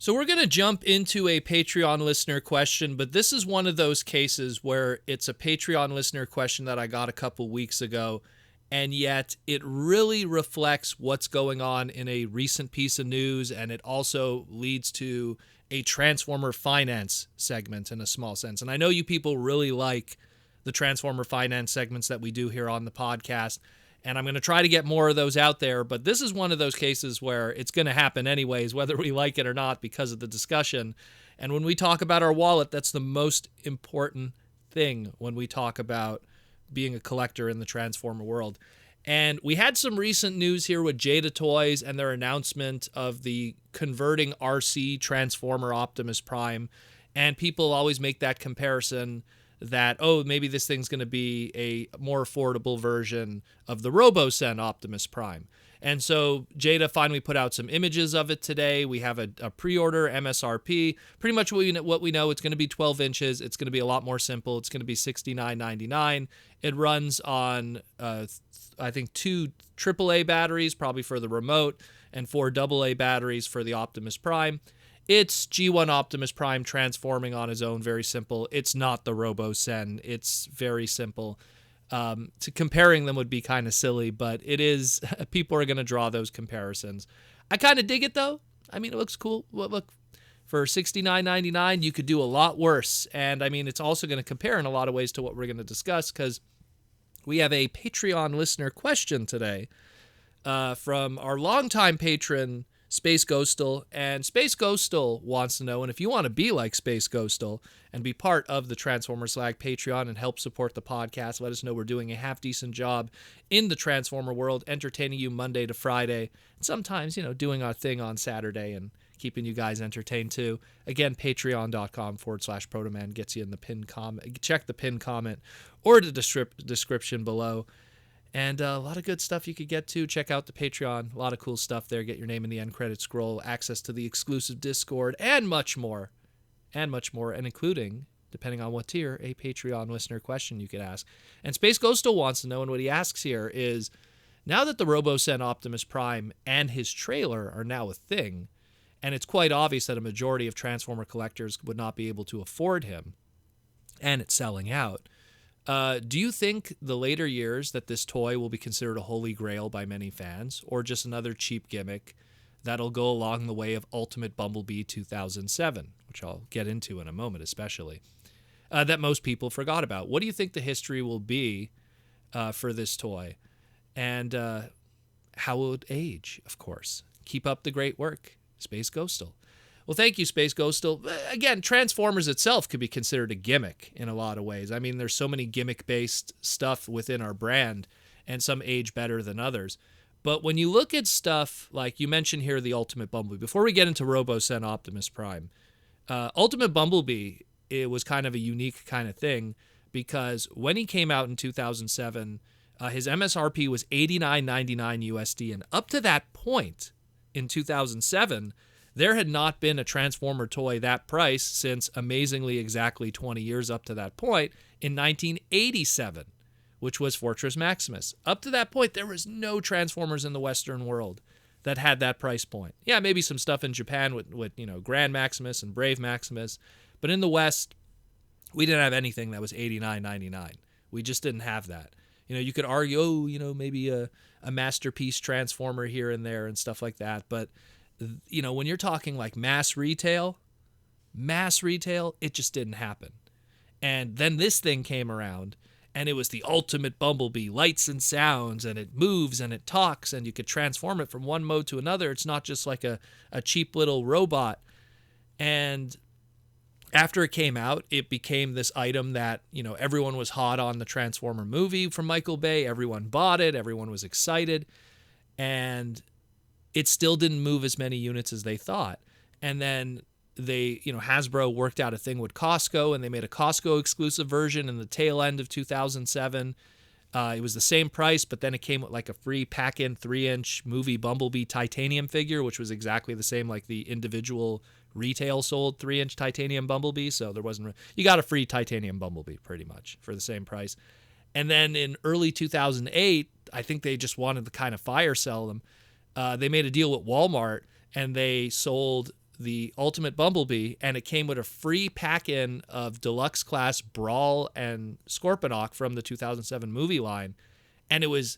So we're going to jump into a Patreon listener question, but this is one of those cases where it's a Patreon listener question that I got a couple weeks ago, and yet it really reflects what's going on in a recent piece of news, and it also leads to a Transformer finance segment in a small sense. And I know you people really like the Transformer finance segments that we do here on the podcast, and I'm going to try to get more of those out there, but this is one of those cases where it's going to happen anyways, whether we like it or not, because of the discussion. And when we talk about our wallet, that's the most important thing when we talk about being a collector in the Transformer world. And we had some recent news here with Jada Toys and their announcement of the converting RC Transformer Optimus Prime. And people always make that comparison that, oh, maybe this thing's going to be a more affordable version of the Robosen Optimus Prime. And so Jada finally put out some images of it today. We have a pre-order MSRP. Pretty much what we know, it's going to be 12 inches. It's going to be a lot more simple. It's going to be $69.99. It runs on, I think, 2 AAA batteries, probably for the remote, and 4 AA batteries for the Optimus Prime. It's G1 Optimus Prime transforming on his own, very simple. It's not the Robosen. It's very simple. Comparing them would be kind of silly, but it is. People are going to draw those comparisons. I kind of dig it, though. I mean, it looks cool. Look, for $69.99, you could do a lot worse. And, I mean, it's also going to compare in a lot of ways to what we're going to discuss, because we have a Patreon listener question today from our longtime patron, Space Ghostal, and Space Ghostal wants to know, and if you want to be like Space Ghostal and be part of the Transformer Slag Patreon and help support the podcast, let us know. We're doing a half-decent job in the Transformer world, entertaining you Monday to Friday, and sometimes, doing our thing on Saturday and keeping you guys entertained too. Again, patreon.com/Protoman gets you in the pinned comment. Check the pinned comment or the description below. And a lot of good stuff you could get to. Check out the Patreon. A lot of cool stuff there. Get your name in the end credit scroll, access to the exclusive Discord, and much more. And much more, and including, depending on what tier, a Patreon listener question you could ask. And Space Ghostal wants to know, and what he asks here is, now that the Robosen Optimus Prime and his trailer are now a thing, and it's quite obvious that a majority of Transformer collectors would not be able to afford him, and it's selling out, do you think the later years that this toy will be considered a holy grail by many fans, or just another cheap gimmick that'll go along the way of Ultimate Bumblebee 2007, which I'll get into in a moment especially, that most people forgot about? What do you think the history will be for this toy, and how will it age, of course? Keep up the great work, Space Ghostal. Well, thank you, Space Ghostal. Again, Transformers itself could be considered a gimmick in a lot of ways. I mean, there's so many gimmick-based stuff within our brand, and some age better than others. But when you look at stuff like you mentioned here, the Ultimate Bumblebee, before we get into Robosen Optimus Prime, Ultimate Bumblebee, it was kind of a unique kind of thing, because when he came out in 2007, his MSRP was $89.99 USD, and up to that point in 2007, there had not been a Transformer toy that price since, amazingly, exactly 20 years up to that point, in 1987, which was Fortress Maximus. Up to that point, there was no Transformers in the Western world that had that price point. Yeah, maybe some stuff in Japan with Grand Maximus and Brave Maximus, but in the West, we didn't have anything that was $89.99. We just didn't have that. You could argue, maybe a masterpiece Transformer here and there and stuff like that, but when you're talking like mass retail, it just didn't happen. And then this thing came around, and it was the Ultimate Bumblebee, lights and sounds, and it moves and it talks, and you could transform it from one mode to another. It's not just like a cheap little robot. And after it came out, it became this item that, everyone was hot on the Transformer movie from Michael Bay. Everyone bought it. Everyone was excited. And it still didn't move as many units as they thought. And then Hasbro worked out a thing with Costco, and they made a Costco exclusive version in the tail end of 2007. It was the same price, but then it came with like a free pack-in 3-inch movie Bumblebee titanium figure, which was exactly the same like the individual retail sold 3-inch titanium Bumblebee. So you got a free titanium Bumblebee pretty much for the same price. And then in early 2008, I think they just wanted to kind of fire sell them. They made a deal with Walmart, and they sold the Ultimate Bumblebee, and it came with a free pack-in of Deluxe Class Brawl and Scorponok from the 2007 movie line, and it was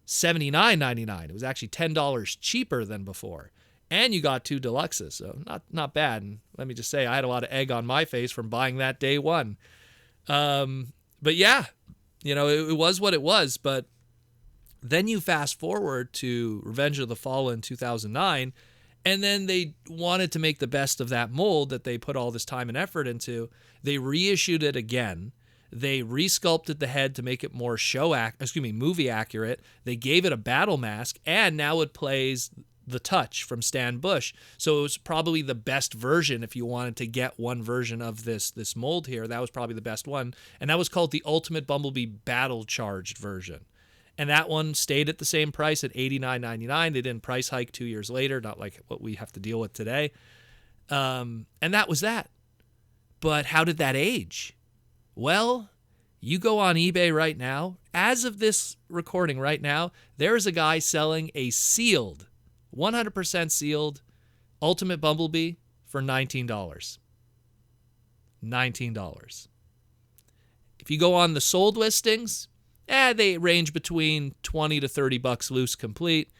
$79.99. It was actually $10 cheaper than before. And you got 2 deluxes, so not bad. And let me just say, I had a lot of egg on my face from buying that day one. But yeah, it was what it was. But then you fast forward to Revenge of the Fallen 2009, and then they wanted to make the best of that mold that they put all this time and effort into. They reissued it again. They resculpted the head to make it more movie accurate. They gave it a battle mask, and now it plays the Touch from Stan Bush. So it was probably the best version if you wanted to get one version of this mold here. That was probably the best one. And that was called the Ultimate Bumblebee Battle Charged version. And that one stayed at the same price at $89.99. They didn't price hike 2 years later, not like what we have to deal with today. And that was that. But how did that age? Well, you go on eBay right now. As of this recording right now, there's a guy selling a sealed 100% sealed Ultimate Bumblebee for $19. $19. If you go on the sold listings, they range between $20 to $30 loose complete.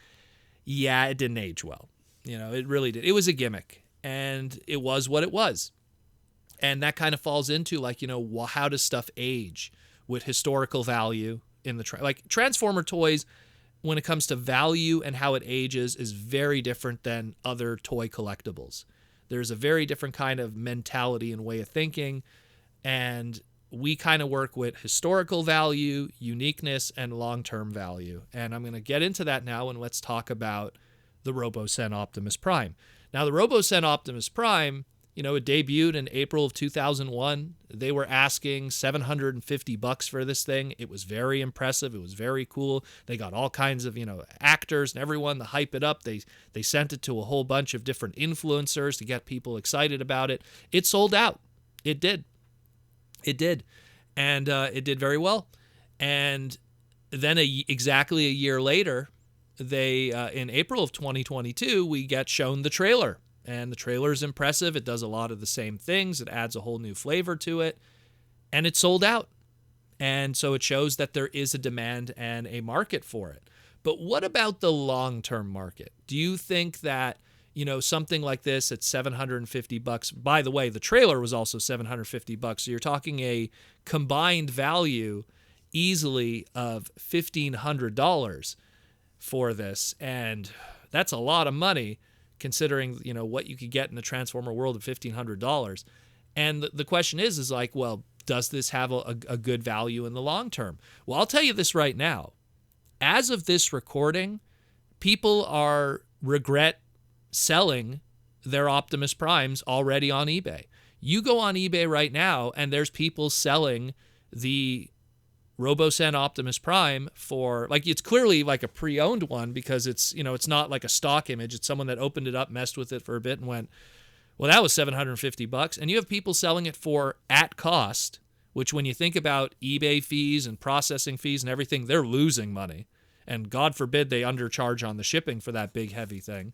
Yeah, it didn't age well. It really did. It was a gimmick, and it was what it was. And that kind of falls into how does stuff age with historical value in the Transformer toys. When it comes to value and how it ages is very different than other toy collectibles. There's a very different kind of mentality and way of thinking, and we kind of work with historical value, uniqueness, and long-term value. And I'm going to get into that now, and let's talk about the Robosen Optimus Prime. Now, the Robosen Optimus Prime, it debuted in April of 2001. They were asking $750 for this thing. It was very impressive. It was very cool. They got all kinds of, actors and everyone to hype it up. They sent it to a whole bunch of different influencers to get people excited about it. It sold out. It did. And it did very well. And then exactly a year later, they in April of 2022, we get shown the trailer. And the trailer is impressive. It does a lot of the same things. It adds a whole new flavor to it. And it sold out. And so it shows that there is a demand and a market for it. But what about the long-term market? Do you think that, something like this at $750? By the way, the trailer was also $750. So you're talking a combined value easily of $1,500 for this. And that's a lot of money, considering, what you could get in the Transformer world of $1,500. And the question is well, does this have a good value in the long term? Well, I'll tell you this right now. As of this recording, people regret selling their Optimus Primes already on eBay. You go on eBay right now, and there's people selling the Robosen Optimus Prime for, it's clearly a pre-owned one, because it's, it's not like a stock image. It's someone that opened it up, messed with it for a bit, and went, well, that was $750. And you have people selling it for at cost, which when you think about eBay fees and processing fees and everything, they're losing money. And God forbid they undercharge on the shipping for that big, heavy thing.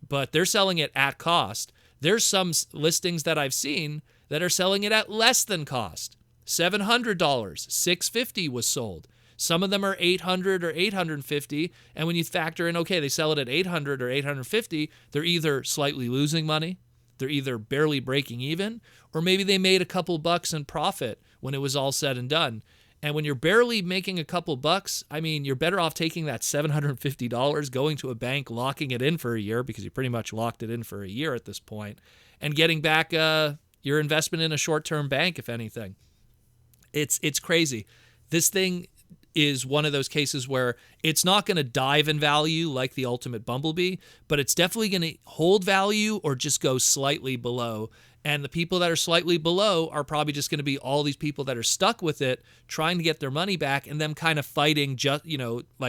But they're selling it at cost. There's some listings that I've seen that are selling it at less than cost. $700, $650 was sold. Some of them are $800 or $850, and when you factor in, okay, they sell it at $800 or $850, they're either slightly losing money, they're either barely breaking even, or maybe they made a couple bucks in profit when it was all said and done. And when you're barely making a couple bucks, you're better off taking that $750, going to a bank, locking it in for a year, because you pretty much locked it in for a year at this point, and getting back your investment in a short-term bank, if anything. It's crazy. This thing is one of those cases where it's not going to dive in value like the Ultimate Bumblebee, but it's definitely going to hold value or just go slightly below. And the people that are slightly below are probably just going to be all these people that are stuck with it, trying to get their money back, and them kind of fighting,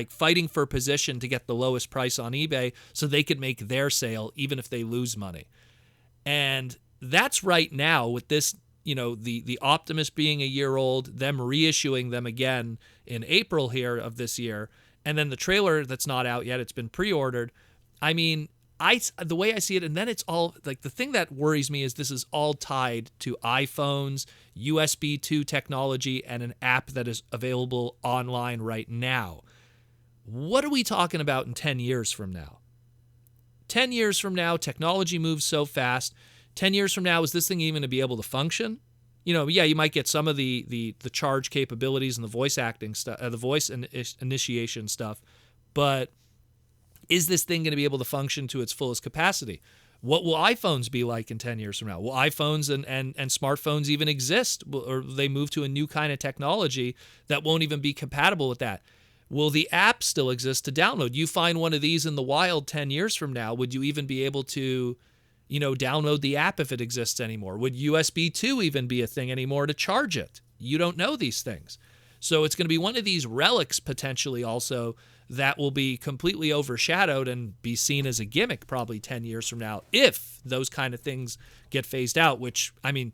fighting for position to get the lowest price on eBay so they could make their sale, even if they lose money. And that's right now with this, the Optimus being a year old, them reissuing them again in April here of this year, and then the trailer that's not out yet, it's been pre-ordered. the way I see it, and then it's all like the thing that worries me is this is all tied to iPhones, USB 2 technology, and an app that is available online right now. What are we talking about in 10 years from now? 10 years from now, technology moves so fast. 10 years from now, is this thing even to be able to function? Yeah, you might get some of the charge capabilities and the voice acting stuff, the voice initiation stuff, but is this thing going to be able to function to its fullest capacity? What will iPhones be like in 10 years from now? Will iPhones and smartphones even exist? Or they move to a new kind of technology that won't even be compatible with that? Will the app still exist to download? You find one of these in the wild 10 years from now, would you even be able to, download the app if it exists anymore? Would USB 2 even be a thing anymore to charge it? You don't know these things. So it's going to be one of these relics potentially also that will be completely overshadowed and be seen as a gimmick probably 10 years from now if those kind of things get phased out, which, I mean,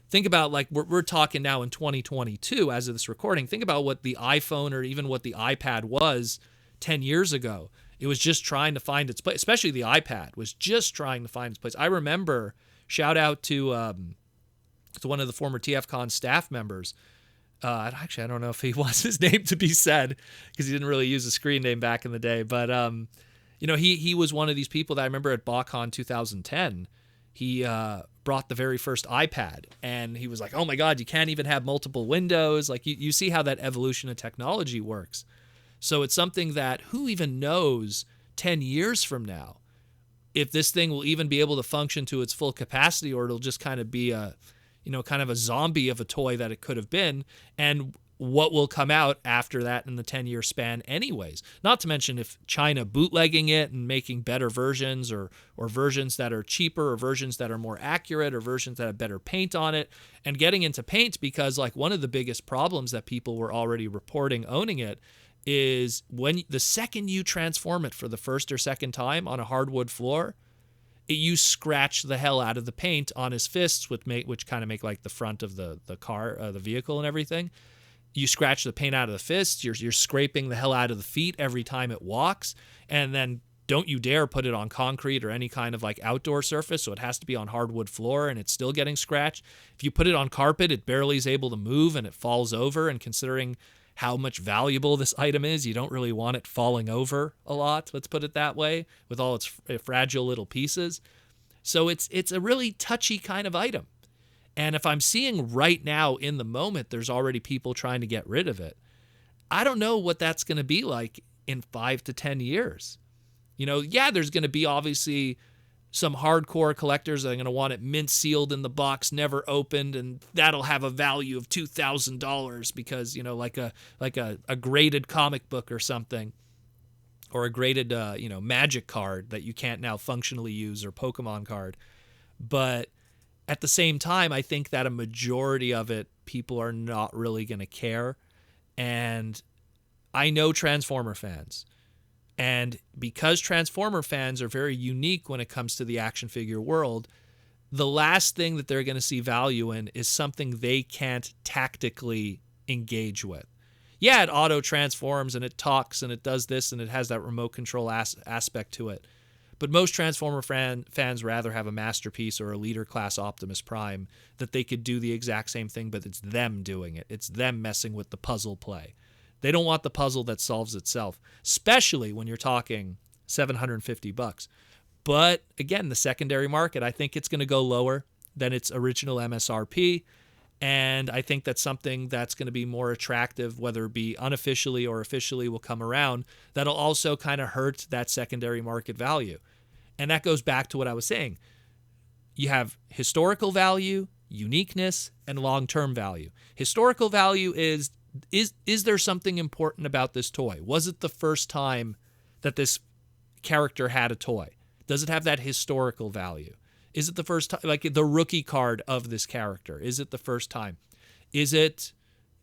think about like we're talking now in 2022 as of this recording. Think about what the iPhone or even what the iPad was 10 years ago. It was just trying to find its place, especially the iPad was just trying to find its place. I remember, shout out to one of the former TFCon staff members. Actually, I don't know if he wants his name to be said because he didn't really use a screen name back in the day. But, he was one of these people that I remember at BotCon 2010. He brought the very first iPad and he was like, oh my God, you can't even have multiple windows. Like you see how that evolution of technology works. So it's something that who even knows 10 years from now if this thing will even be able to function to its full capacity, or it'll just kind of be kind of a zombie of a toy that it could have been, and what will come out after that in the 10-year span anyways. Not to mention if China bootlegging it and making better versions or versions that are cheaper or versions that are more accurate or versions that have better paint on it, and getting into paint because like one of the biggest problems that people were already reporting owning it is when the second you transform it for the first or second time on a hardwood floor, you scratch the hell out of the paint on his fists, which kind of make like the front of the car, the vehicle and everything. You scratch the paint out of the fists. You're scraping the hell out of the feet every time it walks. And then don't you dare put it on concrete or any kind of like outdoor surface. So it has to be on hardwood floor and it's still getting scratched. If you put it on carpet, it barely is able to move and it falls over. And considering how much valuable this item is, you don't really want it falling over a lot, let's put it that way, with all its fragile little pieces. So it's a really touchy kind of item. And if I'm seeing right now in the moment, there's already people trying to get rid of it, I don't know what that's going to be like in 5 to 10 years. There's going to be obviously some hardcore collectors that are going to want it mint sealed in the box, never opened, and that'll have a value of $2,000 because, like a graded comic book or something, or a graded, magic card that you can't now functionally use, or Pokemon card. But at the same time, I think that a majority of it, people are not really going to care. And I know Transformer fans. And because Transformer fans are very unique when it comes to the action figure world, the last thing that they're going to see value in is something they can't tactically engage with. Yeah, it auto transforms and it talks and it does this and it has that remote control aspect to it. But most Transformer fans rather have a Masterpiece or a Leader Class Optimus Prime that they could do the exact same thing, but it's them doing it. It's them messing with the puzzle play. They don't want the puzzle that solves itself, especially when you're talking $750. But again, the secondary market, I think it's going to go lower than its original MSRP. And I think that's something that's going to be more attractive, whether it be unofficially or officially will come around, that'll also kind of hurt that secondary market value. And that goes back to what I was saying. You have historical value, uniqueness, and long-term value. Historical value is there something important about this toy? Was it the first time that this character had a toy? Does it have that historical value? Is it the first time, like the rookie card of this character? Is it the first time? Is it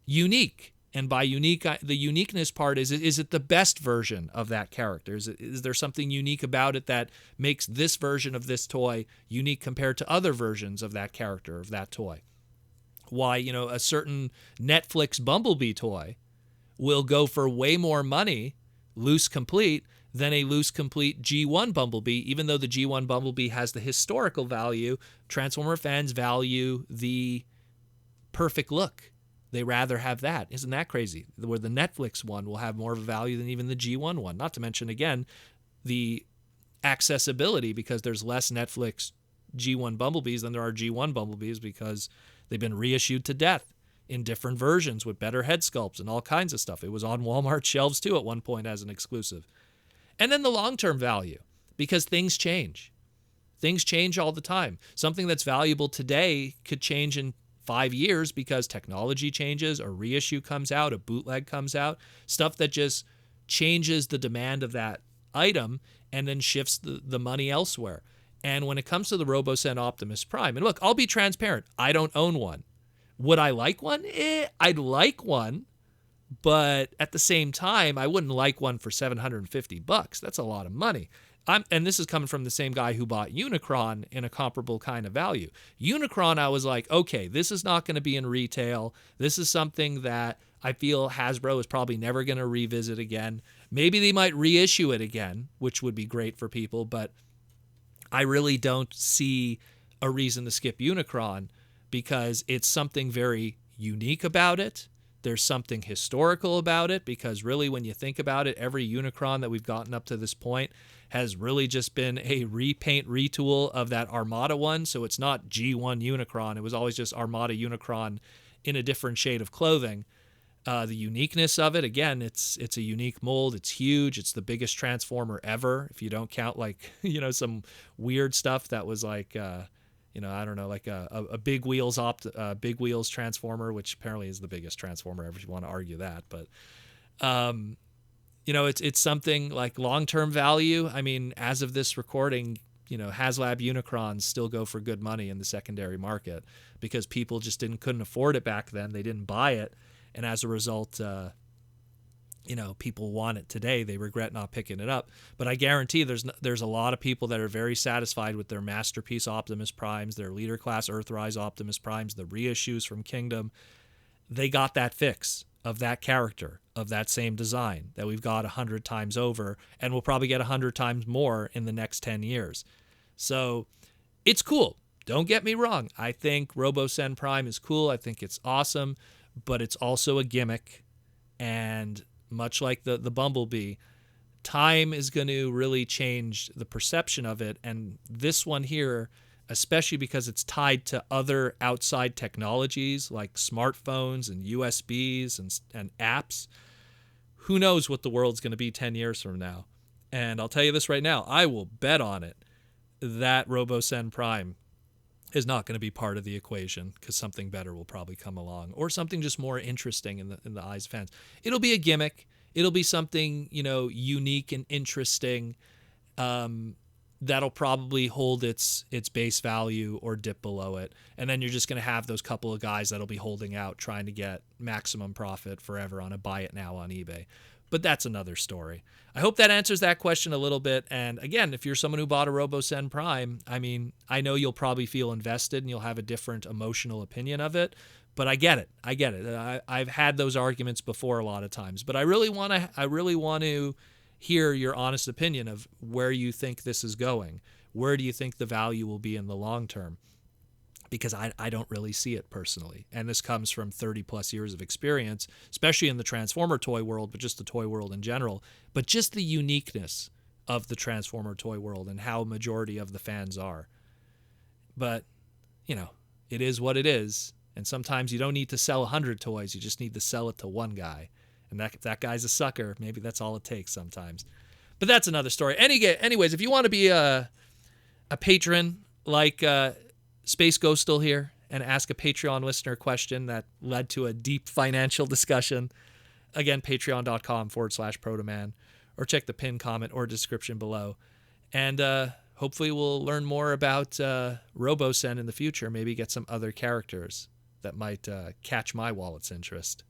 unique? And by unique, the uniqueness part is it the best version of that character? Is there something unique about it that makes this version of this toy unique compared to other versions of that character, of that toy? Why, a certain Netflix Bumblebee toy will go for way more money, loose complete, than a loose complete G1 Bumblebee, even though the G1 Bumblebee has the historical value. Transformer fans value the perfect look. They rather have that. Isn't that crazy? Where the Netflix one will have more of a value than even the G1 one. Not to mention, again, the accessibility, because there's less Netflix G1 Bumblebees than there are G1 Bumblebees, because they've been reissued to death in different versions with better head sculpts and all kinds of stuff. It was on Walmart shelves too at one point as an exclusive. And then the long-term value, because things change. Things change all the time. Something that's valuable today could change in 5 years because technology changes, a reissue comes out, a bootleg comes out, stuff that just changes the demand of that item and then shifts the money elsewhere. And when it comes to the Robosen Optimus Prime, and look, I'll be transparent, I don't own one. Would I like one? I'd like one, but at the same time, I wouldn't like one for $750. That's a lot of money. And this is coming from the same guy who bought Unicron in a comparable kind of value. Unicron, I was like, okay, this is not going to be in retail. This is something that I feel Hasbro is probably never going to revisit again. Maybe they might reissue it again, which would be great for people, but I really don't see a reason to skip Unicron because it's something very unique about it. There's something historical about it because really when you think about it, every Unicron that we've gotten up to this point has really just been a repaint, retool of that Armada one. So it's not G1 Unicron. It was always just Armada Unicron in a different shade of clothing. The uniqueness of it, again, it's a unique mold. It's huge. It's the biggest Transformer ever. If you don't count some weird stuff that was like, I don't know, like a big wheels Transformer, which apparently is the biggest Transformer ever, if you want to argue that. But, it's something like long-term value. I mean, as of this recording, HasLab Unicrons still go for good money in the secondary market because people just couldn't afford it back then. They didn't buy it. And as a result, people want it today. They regret not picking it up. But I guarantee there's a lot of people that are very satisfied with their masterpiece Optimus Primes, their leader class Earthrise Optimus Primes, the reissues from Kingdom. They got that fix of that character, of that same design that we've got 100 times over, and we'll probably get 100 times more in the next 10 years. So it's cool. Don't get me wrong. I think Robosen Prime is cool. I think it's awesome, but it's also a gimmick. And much like the Bumblebee, time is going to really change the perception of it. And this one here, especially because it's tied to other outside technologies like smartphones and USBs and apps, who knows what the world's going to be 10 years from now. And I'll tell you this right now, I will bet on it that Robosen Prime is not going to be part of the equation because something better will probably come along, or something just more interesting in the eyes of fans. It'll be a gimmick. It'll be something, unique and interesting, that'll probably hold its base value or dip below it. And then you're just going to have those couple of guys that'll be holding out trying to get maximum profit forever on a buy it now on eBay. But that's another story. I hope that answers that question a little bit. And again, if you're someone who bought a Robosen Prime, I mean, I know you'll probably feel invested and you'll have a different emotional opinion of it, but I get it. I've had those arguments before a lot of times, but I really want to hear your honest opinion of where you think this is going. Where do you think the value will be in the long term? Because I don't really see it personally. And this comes from 30 plus years of experience, especially in the Transformer toy world, but just the toy world in general, but just the uniqueness of the Transformer toy world and how a majority of the fans are. But, it is what it is. And sometimes you don't need to sell 100 toys. You just need to sell it to one guy. And if that guy's a sucker, maybe that's all it takes sometimes. But that's another story. Anyways, if you want to be a patron like Space Ghost still here and ask a Patreon listener question that led to a deep financial discussion, again, patreon.com/Protoman, or check the pinned comment or description below. And hopefully we'll learn more about Robosen in the future, maybe get some other characters that might catch my wallet's interest.